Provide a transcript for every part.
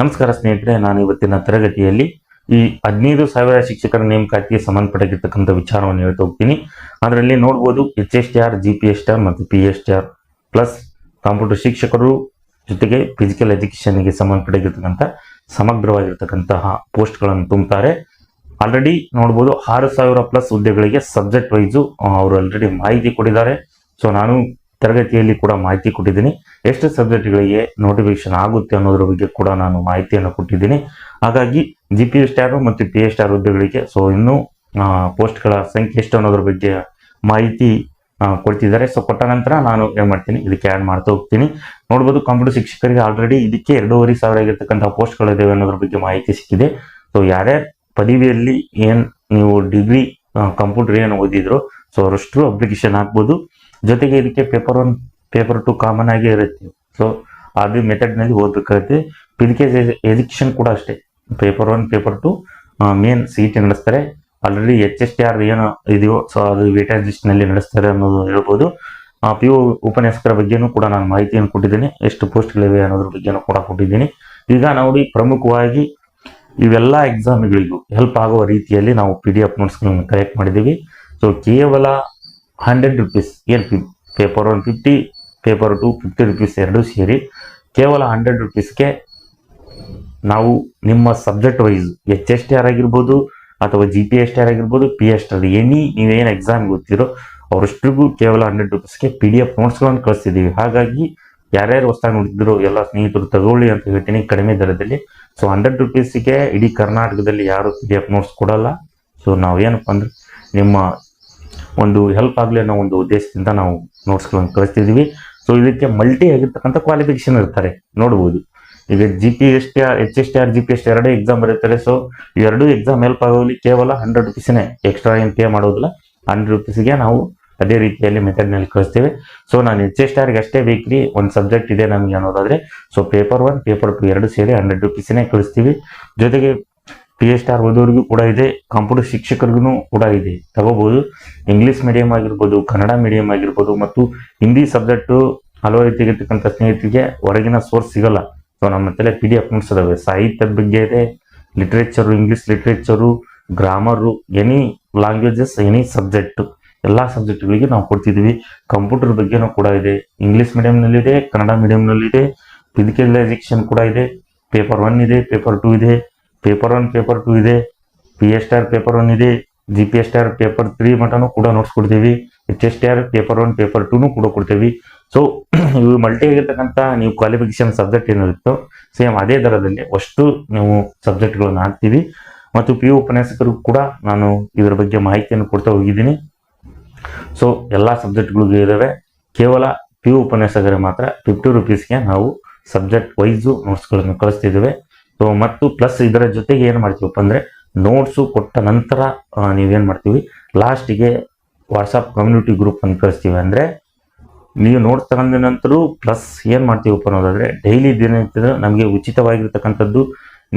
ನಮಸ್ಕಾರ ಸ್ನೇಹಿತರೆ, ನಾನು ಇವತ್ತಿನ ತರಗತಿಯಲ್ಲಿ ಈ 15,000 ಶಿಕ್ಷಕರ ನೇಮಕಾತಿಗೆ ಸಂಬಂಧಪಟ್ಟಿರ್ತಕ್ಕಂಥ ವಿಚಾರವನ್ನು ಹೇಳ್ತಾ ಹೋಗ್ತೀನಿ. ಅದರಲ್ಲಿ ನೋಡ್ಬೋದು HSTR, GPSTR ಮತ್ತು PSTR ಪ್ಲಸ್ ಕಂಪ್ಯೂಟರ್ ಶಿಕ್ಷಕರು ಜೊತೆಗೆ ಫಿಸಿಕಲ್ ಎಜುಕೇಶನ್ಗೆ ಸಂಬಂಧಪಟ್ಟಿರ್ತಕ್ಕಂಥ ಸಮಗ್ರವಾಗಿರ್ತಕ್ಕಂತಹ ಪೋಸ್ಟ್ಗಳನ್ನು ತುಂಬುತ್ತಾರೆ. ಆಲ್ರೆಡಿ ನೋಡ್ಬೋದು 6,000 ಪ್ಲಸ್ ಹುದ್ದೆಗಳಿಗೆ ಸಬ್ಜೆಕ್ಟ್ ವೈಸು ಅವರು ಆಲ್ರೆಡಿ ಮಾಹಿತಿ ಕೊಟ್ಟಿದ್ದಾರೆ. ಸೊ ನಾನು ತರಗತಿಯಲ್ಲಿ ಕೂಡ ಮಾಹಿತಿ ಕೊಟ್ಟಿದ್ದೀನಿ. ಎಷ್ಟು ಸಬ್ಜೆಕ್ಟ್ಗಳಿಗೆ ನೋಟಿಫಿಕೇಶನ್ ಆಗುತ್ತೆ ಅನ್ನೋದ್ರ ಬಗ್ಗೆ ಕೂಡ ನಾನು ಮಾಹಿತಿಯನ್ನು ಕೊಟ್ಟಿದ್ದೀನಿ. ಹಾಗಾಗಿ GPSTR ಮತ್ತು PSTR ಹುದ್ದೆಗಳಿಗೆ ಸೊ ಇನ್ನೂ ಪೋಸ್ಟ್ಗಳ ಸಂಖ್ಯೆ ಎಷ್ಟು ಅನ್ನೋದ್ರ ಬಗ್ಗೆ ಮಾಹಿತಿ ಕೊಡ್ತಿದ್ದಾರೆ. ಸೊ ಕೊಟ್ಟ ನಂತರ ನಾನು ಏನ್ ಮಾಡ್ತೀನಿ, ಇದಕ್ಕೆ ಆ್ಯಡ್ ಮಾಡ್ತಾ ಹೋಗ್ತೀನಿ. ನೋಡ್ಬೋದು ಕಂಪ್ಯೂಟರ್ ಶಿಕ್ಷಕರಿಗೆ ಆಲ್ರೆಡಿ ಇದಕ್ಕೆ 2,500 ಆಗಿರ್ತಕ್ಕಂಥ ಪೋಸ್ಟ್ಗಳಿದ್ದಾವೆ ಅನ್ನೋದ್ರ ಬಗ್ಗೆ ಮಾಹಿತಿ ಸಿಕ್ಕಿದೆ. ಸೊ ಯಾರ್ಯಾರು ಪದವಿಯಲ್ಲಿ ನೀವು ಡಿಗ್ರಿ ಕಂಪ್ಯೂಟರ್ ಏನು ಓದಿದ್ರು ಸೊ ಅವರಷ್ಟು ಅಪ್ಲಿಕೇಶನ್ ಹಾಕ್ಬೋದು. ಜೊತೆಗೆ ಇದಕ್ಕೆ ಪೇಪರ್ 1 ಪೇಪರ್ 2 ಕಾಮನ್ ಆಗಿ ಇರುತ್ತೆ. ಸೊ ಅದು ಮೆಥಡ್ನಲ್ಲಿ ಓದಬೇಕಾಗುತ್ತೆ. ಫಿಸಿಕಲ್ ಎಜುಕೇಶನ್ ಕೂಡ ಅಷ್ಟೇ, ಪೇಪರ್ 1 ಪೇಪರ್ 2 ಮೇನ್ CET ನಡೆಸ್ತಾರೆ. ಆಲ್ರೆಡಿ HSTR ಏನು ಇದೆಯೋ ಸೊ ಅದು ವೇಟೇಜ್ ಲಿಸ್ಟ್ನಲ್ಲಿ ನಡೆಸ್ತಾರೆ ಅನ್ನೋದು ಹೇಳ್ಬೋದು. PU ಉಪನ್ಯಾಸಕರ ಬಗ್ಗೆನೂ ಕೂಡ ನಾನು ಮಾಹಿತಿಯನ್ನು ಕೊಟ್ಟಿದ್ದೀನಿ, ಎಷ್ಟು ಪೋಸ್ಟ್ಗಳಿವೆ ಅನ್ನೋದ್ರ ಬಗ್ಗೆನೂ ಕೂಡ ಕೊಟ್ಟಿದ್ದೀನಿ. ಈಗ ನೋಡಿ, ಪ್ರಮುಖವಾಗಿ ಇವೆಲ್ಲ ಎಕ್ಸಾಮ್ಗಳಿಗೂ ಹೆಲ್ಪ್ ಆಗುವ ರೀತಿಯಲ್ಲಿ ನಾವು PDF ನೋಟ್ಸ್ಗಳನ್ನು ಕಲೆಕ್ಟ್ ಮಾಡಿದ್ದೀವಿ. ಸೊ ಕೇವಲ 100 ರೂಪೀಸ್, ಪೇಪರ್ 1 50, ಪೇಪರ್ 2 50 ರೂಪೀಸ್ ಎರಡೂ ಸೇರಿ ಕೇವಲ 100 ರೂಪೀಸ್ಗೆ ನಾವು ನಿಮ್ಮ ಸಬ್ಜೆಕ್ಟ್ ವೈಸ್ HSTR ಆಗಿರ್ಬೋದು ಅಥವಾ GPSTR ಆಗಿರ್ಬೋದು, PSTR ನೀವೇನು ಎಕ್ಸಾಮ್ ಗೊತ್ತಿರೋ ಅವರಷ್ಟಿಗೂ ಕೇವಲ 100 ರೂಪೀಸ್ಗೆ PDF ನೋಟ್ಸ್ಗಳನ್ನು ಕಳಿಸ್ತಿದ್ದೀವಿ. ಹಾಗಾಗಿ ಯಾರ್ಯಾರು ಹೊಸದಾಗಿ ನೋಡಿದ್ರು ಎಲ್ಲ ಸ್ನೇಹಿತರು ತಗೊಳ್ಳಿ ಅಂತ ಹೇಳ್ತೀನಿ, ಕಡಿಮೆ ದರದಲ್ಲಿ. ಸೊ 100 ರೂಪೀಸ್ಗೆ ಇಡೀ ಕರ್ನಾಟಕದಲ್ಲಿ ಯಾರು PDF ನೋಟ್ಸ್ ಕೊಡಲ್ಲ. ಸೊ ನಾವೇನಪ್ಪ ಅಂದ್ರೆ ನಿಮ್ಮ ಒಂದು ಹೆಲ್ಪ್ ಆಗಲಿ ಅನ್ನೋ ಒಂದು ಉದ್ದೇಶದಿಂದ ನಾವು ನೋಟ್ಸ್ಗಳನ್ನು ಕಳಿಸ್ತಿದ್ದೀವಿ. ಸೊ ಇದಕ್ಕೆ ಮಲ್ಟಿ ಆಗಿರ್ತಕ್ಕಂಥ ಕ್ವಾಲಿಫಿಕೇಶನ್ ಇರ್ತಾರೆ. ನೋಡ್ಬೋದು ಈಗ GPSTR, HSTR, GPSTR ಎರಡೂ ಎಕ್ಸಾಮ್ ಬರೀತಾರೆ. ಸೊ ಇವೆರಡೂ ಎಕ್ಸಾಮ್ ಹೆಲ್ಪ್ ಆಗೋಲಿ ಕೇವಲ 100 ರೂಪೀಸ್ನೇ, ಎಕ್ಸ್ಟ್ರಾ ಏನು ಪೇ ಮಾಡೋದಿಲ್ಲ. 100 ರೂಪೀಸ್ಗೆ ನಾವು ಅದೇ ರೀತಿಯಲ್ಲಿ ಮೆಥಡ್ನಲ್ಲಿ ಕಳಿಸ್ತೇವೆ. ಸೊ ನಾನು HSTRಗೆ ಅಷ್ಟೇ ಬೇಕ್ರಿ, ಒಂದು ಸಬ್ಜೆಕ್ಟ್ ಇದೆ ನಮಗೆ ಅನ್ನೋದಾದ್ರೆ ಸೊ ಪೇಪರ್ 1 ಪೇಪರ್ 2 ಎರಡು ಸೇರಿ 100 ರೂಪೀಸ್ನೇ ಕಳಿಸ್ತೀವಿ. ಜೊತೆಗೆ PSTR ಓದೋರಿಗೂ ಕೂಡ ಇದೆ, ಕಂಪ್ಯೂಟರ್ ಶಿಕ್ಷಕರಿಗೂ ಕೂಡ ಇದೆ, ತಗೋಬಹುದು. ಇಂಗ್ಲಿಷ್ ಮೀಡಿಯಂ ಆಗಿರ್ಬೋದು, ಕನ್ನಡ ಮೀಡಿಯಂ ಆಗಿರ್ಬೋದು ಮತ್ತು ಹಿಂದಿ ಸಬ್ಜೆಕ್ಟು ಹಲವು ರೀತಿಯಾಗಿರ್ತಕ್ಕಂಥ ಸ್ನೇಹಿತರಿಗೆ ಹೊರಗಿನ ಸೋರ್ಸ್ ಸಿಗಲ್ಲ. ಸೊ ನಮ್ಮ ಹತ್ರ PDF ನೋಟ್ಸ್ ಅದಾವೆ. ಸಾಹಿತ್ಯದ ಬಗ್ಗೆ ಇದೆ, literature, English literature, grammar, any languages, any subject ಎಲ್ಲ ಸಬ್ಜೆಕ್ಟ್ಗಳಿಗೆ ನಾವು ಕೊಡ್ತಿದ್ದೀವಿ. ಕಂಪ್ಯೂಟರ್ ಬಗ್ಗೆನೂ ಕೂಡ ಇದೆ, ಇಂಗ್ಲಿಷ್ ಮೀಡಿಯಂನಲ್ಲಿದೆ, ಕನ್ನಡ ಮೀಡಿಯಂನಲ್ಲಿದೆ, ಫಿಸಿಕಲ್ ಎಜುಕೇಶನ್ ಕೂಡ ಇದೆ. ಪೇಪರ್ 1 ಇದೆ, ಪೇಪರ್ 2 ಇದೆ, ಪೇಪರ್ 1 ಪೇಪರ್ 2 ಇದೆ, PSTR ಪೇಪರ್ 1 ಇದೆ, GPSTR ಪೇಪರ್ 3 ಮಟನೂ ಕೂಡ ನೋಟ್ಸ್ ಕೊಡ್ತೀವಿ. HSTR ಪೇಪರ್ 1 ಪೇಪರ್ 2 ಕೂಡ ಕೊಡ್ತೀವಿ. ಸೊ ಇವು ಮಲ್ಟಿ ಆಗಿರ್ತಕ್ಕಂಥ ನೀವು ಕ್ವಾಲಿಫಿಕೇಶನ್ ಸಬ್ಜೆಕ್ಟ್ ಏನಿರುತ್ತೋ ಸೇಮ್ ಅದೇ ದರದಲ್ಲಿ ಅಷ್ಟು ನೀವು ಸಬ್ಜೆಕ್ಟ್ಗಳನ್ನು ಹಾಕ್ತೀವಿ. ಮತ್ತು PU ಉಪನ್ಯಾಸಕರು ಕೂಡ ನಾನು ಇದರ ಬಗ್ಗೆ ಮಾಹಿತಿಯನ್ನು ಕೊಡ್ತಾ ಹೋಗಿದ್ದೀನಿ. ಸೊ ಎಲ್ಲ ಸಬ್ಜೆಕ್ಟ್ಗಳಿಗೂ ಇದ್ದಾವೆ. ಕೇವಲ PU ಉಪನ್ಯಾಸಕರಿಗೆ ಮಾತ್ರ 50 ರೂಪೀಸ್ಗೆ ನಾವು ಸಬ್ಜೆಕ್ಟ್ ವೈಸು ನೋಟ್ಸ್ಗಳನ್ನು ಕಳಿಸ್ತಿದ್ದೇವೆ. ಸೊ ಮತ್ತು ಪ್ಲಸ್ ಇದರ ಜೊತೆಗೆ ಏನು ಮಾಡ್ತೀವಪ್ಪ ಅಂದರೆ ನೋಟ್ಸು ಕೊಟ್ಟ ನಂತರ ನೀವೇನು ಮಾಡ್ತೀವಿ, ಲಾಸ್ಟಿಗೆ ವಾಟ್ಸಪ್ ಕಮ್ಯುನಿಟಿ ಗ್ರೂಪ್ ಅಂತ ಕಳಿಸ್ತೀವಿ. ಅಂದರೆ ನೀವು ನೋಟ್ಸ್ ತಗೊಂಡ ನಂತರ ಪ್ಲಸ್ ಏನು ಮಾಡ್ತೀವಪ್ಪ ಅನ್ನೋದಾದರೆ ಡೈಲಿ ದಿನನಿತ್ಯದ ನಮಗೆ ಉಚಿತವಾಗಿರ್ತಕ್ಕಂಥದ್ದು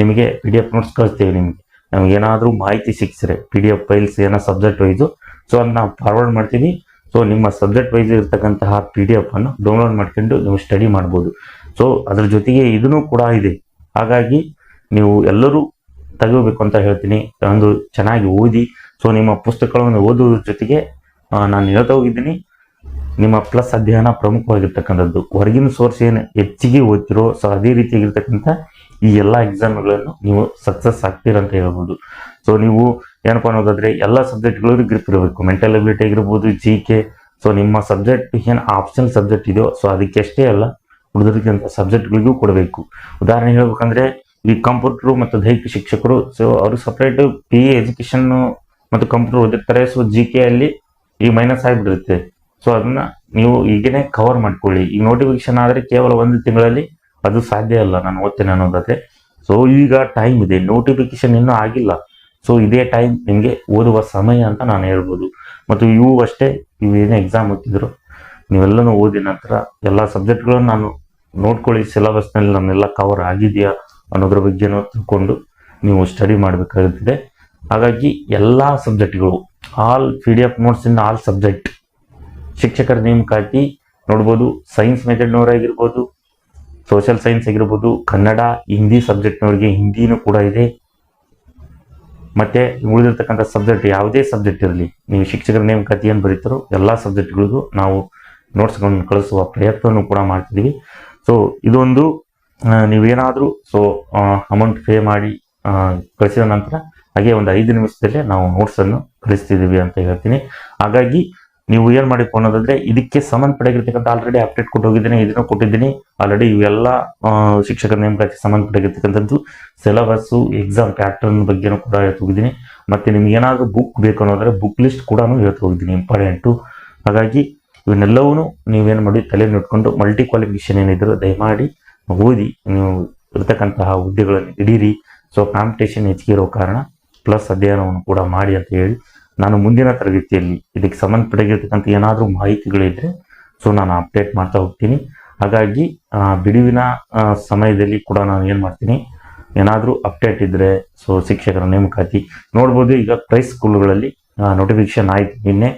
ನಿಮಗೆ PDF ನೋಟ್ಸ್ ಕಳಿಸ್ತೀವಿ. ನಮಗೇನಾದರೂ ಮಾಹಿತಿ ಸಿಕ್ಸಿದ್ರೆ PDF ಫೈಲ್ಸ್ ಏನೋ ಸಬ್ಜೆಕ್ಟ್ ವೈಸು ಸೊ ಅದನ್ನ ನಾವು ಫಾರ್ವರ್ಡ್ ಮಾಡ್ತೀವಿ. ಸೊ ನಿಮ್ಮ ಸಬ್ಜೆಕ್ಟ್ ವೈಸ್ ಇರ್ತಕ್ಕಂತಹ PDF ಅನ್ನು ಡೌನ್ಲೋಡ್ ಮಾಡ್ಕೊಂಡು ನೀವು ಸ್ಟಡಿ ಮಾಡ್ಬೋದು. ಸೊ ಅದ್ರ ಜೊತೆಗೆ ಇದನ್ನು ಕೂಡ ಇದೆ. ಹಾಗಾಗಿ ನೀವು ಎಲ್ಲರೂ ತಗೋಬೇಕು ಅಂತ ಹೇಳ್ತೀನಿ. ಒಂದು ಚೆನ್ನಾಗಿ ಓದಿ. ಸೊ ನಿಮ್ಮ ಪುಸ್ತಕಗಳನ್ನು ಓದುವುದ್ರ ಜೊತೆಗೆ ನಾನು ಹೇಳ್ತಾ ಹೋಗಿದ್ದೀನಿ, ನಿಮ್ಮ ಪ್ಲಸ್ ಅಧ್ಯಯನ ಪ್ರಮುಖವಾಗಿರ್ತಕ್ಕಂಥದ್ದು. ಹೊರಗಿನ ಸೋರ್ಸ್ ಏನು ಹೆಚ್ಚಿಗೆ ಓದ್ತಿರೋ ಸೊ ಅದೇ ರೀತಿಯಾಗಿರ್ತಕ್ಕಂಥ ಈ ಎಲ್ಲ ಎಕ್ಸಾಮ್ಗಳನ್ನು ನೀವು ಸಕ್ಸಸ್ ಆಗ್ತೀರಂತ ಹೇಳ್ಬೋದು. ಸೊ ನೀವು ಏನಪ್ಪ ಅನ್ನೋದಾದ್ರೆ ಎಲ್ಲ ಸಬ್ಜೆಕ್ಟ್ಗಳಿಗೂ ಗ್ರಿಪ್ ಇರಬೇಕು. ಮೆಂಟಲ್ ಎಬಿಲಿಟಿ ಆಗಿರ್ಬೋದು, GK. ಸೊ ನಿಮ್ಮ ಸಬ್ಜೆಕ್ಟ್ ಏನು ಆಪ್ಷನಲ್ ಸಬ್ಜೆಕ್ಟ್ ಇದೆಯೋ ಸೊ ಅದಕ್ಕೆ ಅಷ್ಟೇ ಅಲ್ಲ, ಉಳಿದಿರ್ತಕ್ಕಂಥ ಸಬ್ಜೆಕ್ಟ್ಗಳಿಗೂ ಕೊಡಬೇಕು. ಉದಾಹರಣೆ ಹೇಳ್ಬೇಕಂದ್ರೆ ಈ ಕಂಪ್ಯೂಟರ್ ಮತ್ತು ದೈಹಿಕ ಶಿಕ್ಷಕರು ಸೊ ಅವರು ಸಪ್ರೇಟ್ PE ಎಜುಕೇಶನ್ ಮತ್ತು ಕಂಪ್ಯೂಟರ್ ಓದಿರ್ತಾರೆ. ಸೊ GK ಅಲ್ಲಿ ಈಗ ಮೈನಸ್ ಆಗಿಬಿಡುತ್ತೆ. ಸೊ ಅದನ್ನ ನೀವು ಈಗೇನೆ ಕವರ್ ಮಾಡ್ಕೊಳ್ಳಿ. ಈಗ ನೋಟಿಫಿಕೇಶನ್ ಆದರೆ ಕೇವಲ 1 ತಿಂಗಳಲ್ಲಿ ಅದು ಸಾಧ್ಯ ಅಲ್ಲ ನಾನು ಓದ್ತೇನೆ ಅನ್ನೋದಾದ್ರೆ. ಸೊ ಈಗ ಟೈಮ್ ಇದೆ, ನೋಟಿಫಿಕೇಶನ್ ಇನ್ನೂ ಆಗಿಲ್ಲ. ಸೊ ಇದೇ ಟೈಮ್ ನಿಮಗೆ ಓದುವ ಸಮಯ ಅಂತ ನಾನು ಹೇಳ್ಬೋದು. ಮತ್ತು ಇವು ಅಷ್ಟೇ, ಇವೇನೇ ಎಕ್ಸಾಮ್ ಓದ್ತಿದ್ರು ನೀವೆಲ್ಲನೂ ಓದಿದ ನಂತರ ಎಲ್ಲ ಸಬ್ಜೆಕ್ಟ್ಗಳನ್ನು ನಾನು ನೋಡ್ಕೊಳ್ಳಿ, ಸಿಲೆಬಸ್ನಲ್ಲಿ ನನ್ನೆಲ್ಲ ಕವರ್ ಆಗಿದೆಯಾ ಅನ್ನೋದ್ರ ಬಗ್ಗೆನೂ ತಿಳ್ಕೊಂಡು ನೀವು ಸ್ಟಡಿ ಮಾಡಬೇಕಾಗುತ್ತದೆ. ಹಾಗಾಗಿ ಎಲ್ಲ ಸಬ್ಜೆಕ್ಟ್ಗಳು all PDF notes in all subject ಶಿಕ್ಷಕರ ನೇಮಕಾತಿ ನೋಡ್ಬೋದು. ಸೈನ್ಸ್ ಮೆಥಡ್ನವರಾಗಿರ್ಬೋದು, ಸೋಷಿಯಲ್ ಸೈನ್ಸ್ ಆಗಿರ್ಬೋದು, ಕನ್ನಡ, ಹಿಂದಿ ಸಬ್ಜೆಕ್ಟ್ನವ್ರಿಗೆ ಹಿಂದಿನೂ ಕೂಡ ಇದೆ. ಮತ್ತೆ ಉಳಿದಿರ್ತಕ್ಕಂಥ ಸಬ್ಜೆಕ್ಟ್ ಯಾವುದೇ ಸಬ್ಜೆಕ್ಟ್ ಇರಲಿ, ನೀವು ಶಿಕ್ಷಕರ ನೇಮಕಾತಿ ಏನು ಬರೀತಾರೋ ಎಲ್ಲ ಸಬ್ಜೆಕ್ಟ್ಗಳಿಗೂ ನಾವು ನೋಟ್ಸ್ಗಳನ್ನು ಕಳಿಸುವ ಪ್ರಯತ್ನವನ್ನು ಕೂಡ ಮಾಡ್ತಿದ್ದೀವಿ. ಸೊ ಇದೊಂದು ನೀವೇನಾದರೂ ಅಮೌಂಟ್ ಪೇ ಮಾಡಿ ಕಳಿಸಿದ ನಂತರ ಹಾಗೆ ಒಂದು 5 ನಿಮಿಷದಲ್ಲೇ ನಾವು ನೋಟ್ಸನ್ನು ಕಳಿಸ್ತಿದ್ದೀವಿ ಅಂತ ಹೇಳ್ತೀನಿ. ಹಾಗಾಗಿ ನೀವು ಏನು ಮಾಡಬೇಕು ಅನ್ನೋದಾದ್ರೆ, ಇದಕ್ಕೆ ಸಂಬಂಧಪಟ್ಟಿರ್ತಕ್ಕಂಥ ಆಲ್ರೆಡಿ ಅಪ್ಡೇಟ್ ಕೊಟ್ಟು ಹೋಗಿದ್ದೀನಿ, ಇದನ್ನು ಕೊಟ್ಟಿದ್ದೀನಿ ಆಲ್ರೆಡಿ. ಇವೆಲ್ಲ ಶಿಕ್ಷಕರ ನೇಮಕಾತಿ ಸಂಬಂಧಪಟ್ಟಿರ್ತಕ್ಕಂಥದ್ದು ಸಿಲೆಬಸ್ಸು, ಎಕ್ಸಾಮ್ ಪ್ಯಾಟರ್ನ್ ಬಗ್ಗೆನೂ ಕೂಡ ಹೇಳ್ತಾ ಹೋಗಿದ್ದೀನಿ. ಮತ್ತೆ ನಿಮ್ಗೆ ಏನಾದರೂ ಬುಕ್ ಬೇಕು ಅನ್ನೋದ್ರೆ ಬುಕ್ ಲಿಸ್ಟ್ ಕೂಡ ಹೇಳ್ತಾ ಹೋಗಿದ್ದೀನಿ, ಇಂಪಾರ್ಟೆಂಟು. ಹಾಗಾಗಿ ಇವನ್ನೆಲ್ಲವೂ ನೀವೇನು ಮಾಡಿ ತಲೆಯಲ್ಲಿ ಇಟ್ಕೊಂಡು ಮಲ್ಟಿ ಕ್ವಾಲಿಫಿಕೇಶನ್ ಏನಿದ್ರು ದಯಮಾಡಿ ಓದಿ, ನೀವು ಇರ್ತಕ್ಕಂತಹ ಹುದ್ದೆಗಳನ್ನು ಹಿಡೀರಿ. ಸೊ ಕಾಂಪಿಟೇಷನ್ ಹೆಚ್ಚಿಗೆ ಇರೋ ಕಾರಣ ಪ್ಲಸ್ ಅಧ್ಯಯನವನ್ನು ಕೂಡ ಮಾಡಿ ಅಂತ ಹೇಳಿ, ನಾನು ಮುಂದಿನ ತರಗತಿಯಲ್ಲಿ ಇದಕ್ಕೆ ಸಂಬಂಧಪಟ್ಟಿರ್ತಕ್ಕಂಥ ಏನಾದರೂ ಮಾಹಿತಿಗಳಿದ್ರೆ ನಾನು ಅಪ್ಡೇಟ್ ಮಾಡ್ತಾ ಹೋಗ್ತೀನಿ. ಹಾಗಾಗಿ ಬಿಡುವಿನ ಸಮಯದಲ್ಲಿ ಕೂಡ ನಾನು ಏನು ಮಾಡ್ತೀನಿ, ಏನಾದರೂ ಅಪ್ಡೇಟ್ ಇದ್ದರೆ ಶಿಕ್ಷಕರ ನೇಮಕಾತಿ ನೋಡ್ಬೋದು. ಈಗ ಪ್ರೈಸ್ ಸ್ಕೂಲ್ಗಳಲ್ಲಿ ನೋಟಿಫಿಕೇಶನ್ ಆಯ್ತು ನಿನ್ನೆ.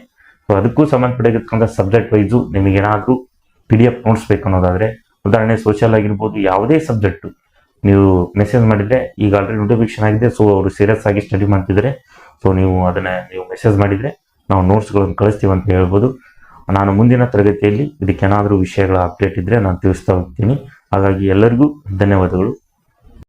ಸೊ ಅದಕ್ಕೂ ಸಂಬಂಧಪಟ್ಟಿರ್ತಕ್ಕಂಥ ಸಬ್ಜೆಕ್ಟ್ ವೈಸು ನಿಮಗೇನಾದರೂ PDF ನೋಟ್ಸ್ ಬೇಕು ಅನ್ನೋದಾದರೆ, ಉದಾಹರಣೆ ಸೋಷಿಯಲ್ ಆಗಿರ್ಬೋದು, ಯಾವುದೇ ಸಬ್ಜೆಕ್ಟು ನೀವು ಮೆಸೇಜ್ ಮಾಡಿದರೆ, ಈಗ ಆಲ್ರೆಡಿ ನೋಟಿಫಿಕೇಶನ್ ಆಗಿದೆ. ಸೊ ಅವರು ಸೀರಿಯಸ್ ಆಗಿ ಸ್ಟಡಿ ಮಾಡ್ತಿದ್ದಾರೆ. ಸೊ ನೀವು ನೀವು ಮೆಸೇಜ್ ಮಾಡಿದರೆ ನಾವು ನೋಟ್ಸ್ಗಳನ್ನು ಕಳಿಸ್ತೀವಿ ಅಂತ ಹೇಳ್ಬೋದು. ನಾನು ಮುಂದಿನ ತರಗತಿಯಲ್ಲಿ ಇದಕ್ಕೇನಾದರೂ ವಿಷಯಗಳ ಅಪ್ಡೇಟ್ ಇದ್ದರೆ ನಾನು ತಿಳಿಸ್ತಾ ಹೋಗ್ತೀನಿ. ಹಾಗಾಗಿ ಎಲ್ಲರಿಗೂ ಧನ್ಯವಾದಗಳು.